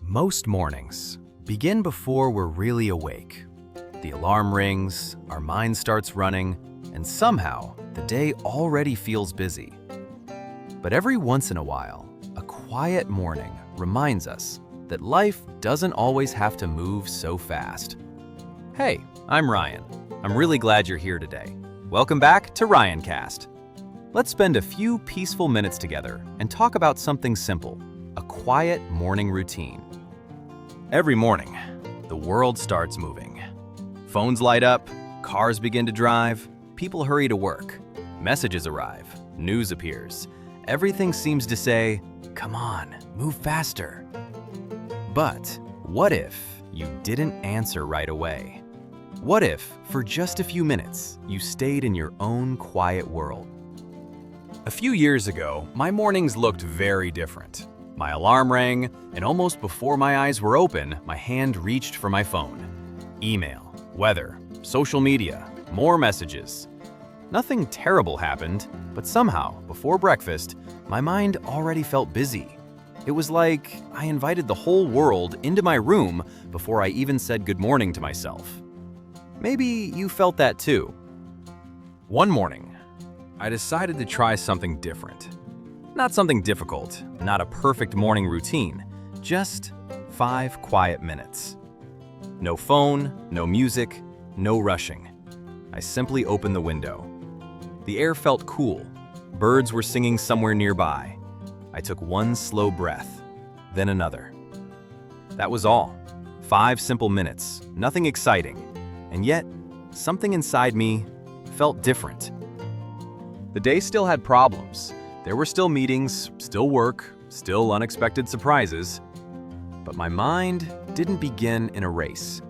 Most mornings begin before we're really awake. The alarm rings, our mind starts running, and somehow the day already feels busy. But every once in a while, a quiet morning reminds us that life doesn't always have to move so fast. Hey, I'm Ryan. I'm really glad you're here today. Welcome back to RyanCast. Let's spend a few peaceful minutes together and talk about something simple, a quiet morning routine. Every morning, the world starts moving. Phones light up, cars begin to drive, people hurry to work, messages arrive, news appears. Everything seems to say, "Come on, move faster." But what if you didn't answer right away? What if, for just a few minutes, you stayed in your own quiet world? A few years ago, my mornings looked very different. My alarm rang, and almost before my eyes were open, my hand reached for my phone. Email, weather, social media, more messages. Nothing terrible happened, but somehow, before breakfast, my mind already felt busy. It was like I invited the whole world into my room before I even said good morning to myself. Maybe you felt that too. One morning, I decided to try something different. Not something difficult, not a perfect morning routine, just 5 quiet minutes. No phone, no music, no rushing. I simply opened the window. The air felt cool. Birds were singing somewhere nearby. I took one slow breath, then another. That was all. 5 simple minutes, nothing exciting. And yet, something inside me felt different. The day still had problems. There were still meetings, still work, still unexpected surprises. But my mind didn't begin in a race.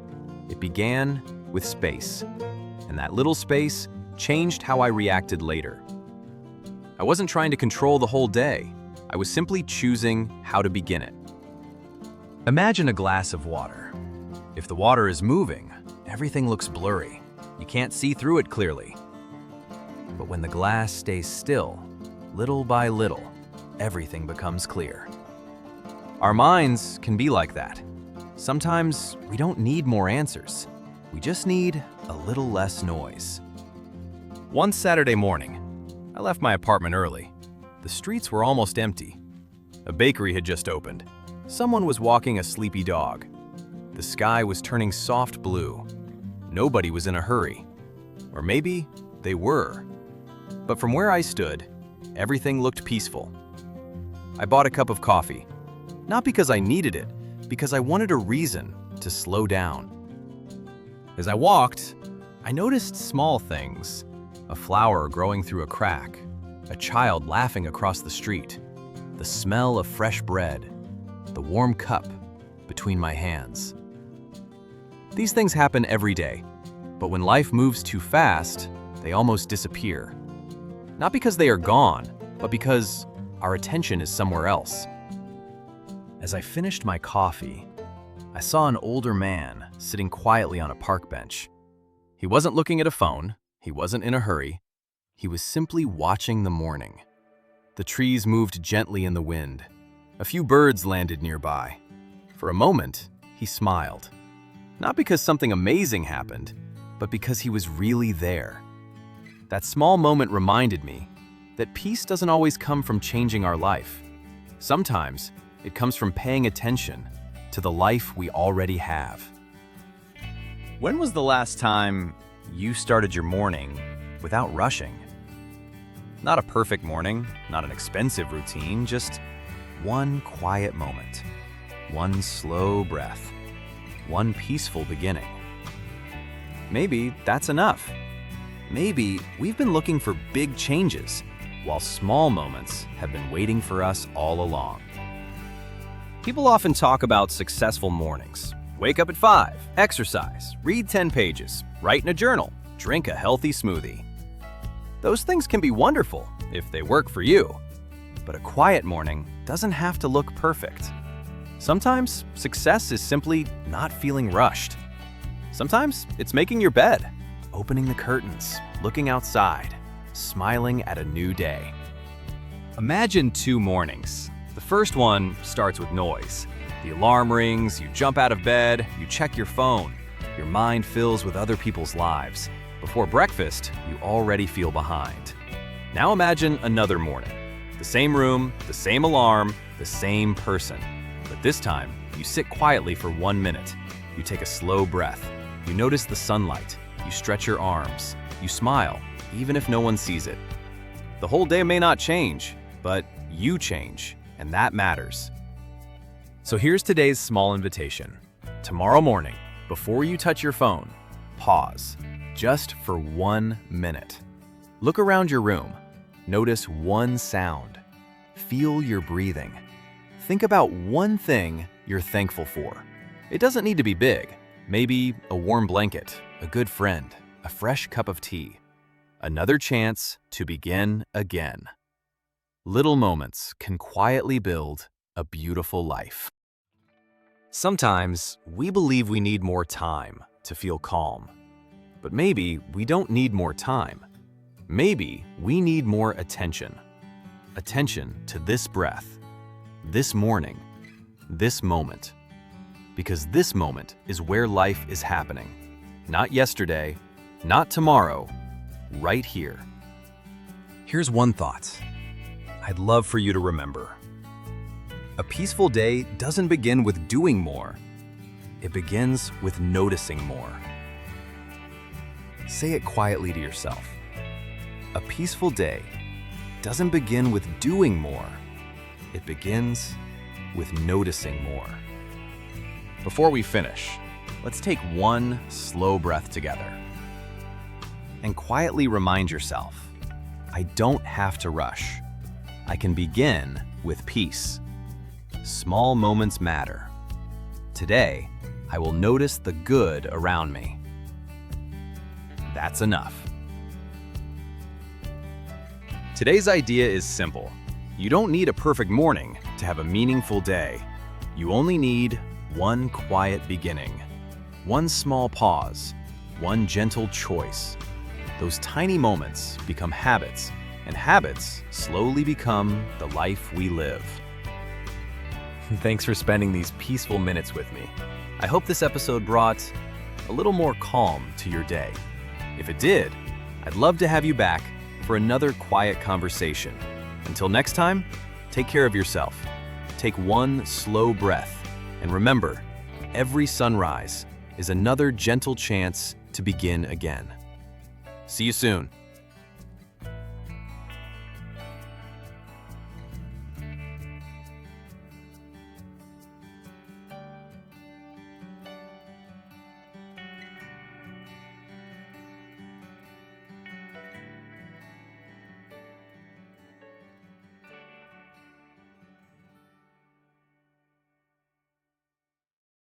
It began with space. And that little space changed how I reacted later. I wasn't trying to control the whole day. I was simply choosing how to begin it. Imagine a glass of water. If the water is moving, everything looks blurry. You can't see through it clearly. But when the glass stays still, little by little, everything becomes clear. Our minds can be like that. Sometimes we don't need more answers. We just need a little less noise. One Saturday morning, I left my apartment early. The streets were almost empty. A bakery had just opened. Someone was walking a sleepy dog. The sky was turning soft blue. Nobody was in a hurry. Or maybe they were. But from where I stood, everything looked peaceful. I bought a cup of coffee, not because I needed it, because I wanted a reason to slow down. As I walked, I noticed small things: a flower growing through a crack, a child laughing across the street, the smell of fresh bread, the warm cup between my hands. These things happen every day, but when life moves too fast, they almost disappear. Not because they are gone, but because our attention is somewhere else. As I finished my coffee, I saw an older man sitting quietly on a park bench. He wasn't looking at a phone, he wasn't in a hurry, he was simply watching the morning. The trees moved gently in the wind. A few birds landed nearby. For a moment, he smiled. Not because something amazing happened, but because he was really there. That small moment reminded me that peace doesn't always come from changing our life. Sometimes it comes from paying attention to the life we already have. When was the last time you started your morning without rushing? Not a perfect morning, not an expensive routine, just one quiet moment, one slow breath, one peaceful beginning. Maybe that's enough. Maybe we've been looking for big changes, while small moments have been waiting for us all along. People often talk about successful mornings. Wake up at 5, exercise, read 10 pages, write in a journal, drink a healthy smoothie. Those things can be wonderful if they work for you. But a quiet morning doesn't have to look perfect. Sometimes success is simply not feeling rushed. Sometimes it's making your bed, opening the curtains, looking outside, smiling at a new day. Imagine 2 mornings. The first one starts with noise. The alarm rings, you jump out of bed, you check your phone. Your mind fills with other people's lives. Before breakfast, you already feel behind. Now imagine another morning. The same room, the same alarm, the same person. But this time, you sit quietly for 1 minute. You take a slow breath. You notice the sunlight. You stretch your arms. You smile, even if no one sees it. The whole day may not change, but you change, and that matters. So here's today's small invitation. Tomorrow morning, before you touch your phone, pause, just for 1 minute. Look around your room. Notice one sound. Feel your breathing. Think about one thing you're thankful for. It doesn't need to be big. Maybe a warm blanket, a good friend, a fresh cup of tea. Another chance to begin again. Little moments can quietly build a beautiful life. Sometimes we believe we need more time to feel calm. But maybe we don't need more time. Maybe we need more attention. Attention to this breath, this morning, this moment. Because this moment is where life is happening. Not yesterday, not tomorrow, right here. Here's one thought I'd love for you to remember. A peaceful day doesn't begin with doing more. It begins with noticing more. Say it quietly to yourself. A peaceful day doesn't begin with doing more. It begins with noticing more. Before we finish, let's take one slow breath together. And quietly remind yourself, I don't have to rush. I can begin with peace. Small moments matter. Today, I will notice the good around me. That's enough. Today's idea is simple. You don't need a perfect morning to have a meaningful day. You only need one quiet beginning, one small pause, one gentle choice. Those tiny moments become habits, and habits slowly become the life we live. Thanks for spending these peaceful minutes with me. I hope this episode brought a little more calm to your day. If it did, I'd love to have you back for another quiet conversation. Until next time, take care of yourself. Take one slow breath, and remember, every sunrise is another gentle chance to begin again. See you soon.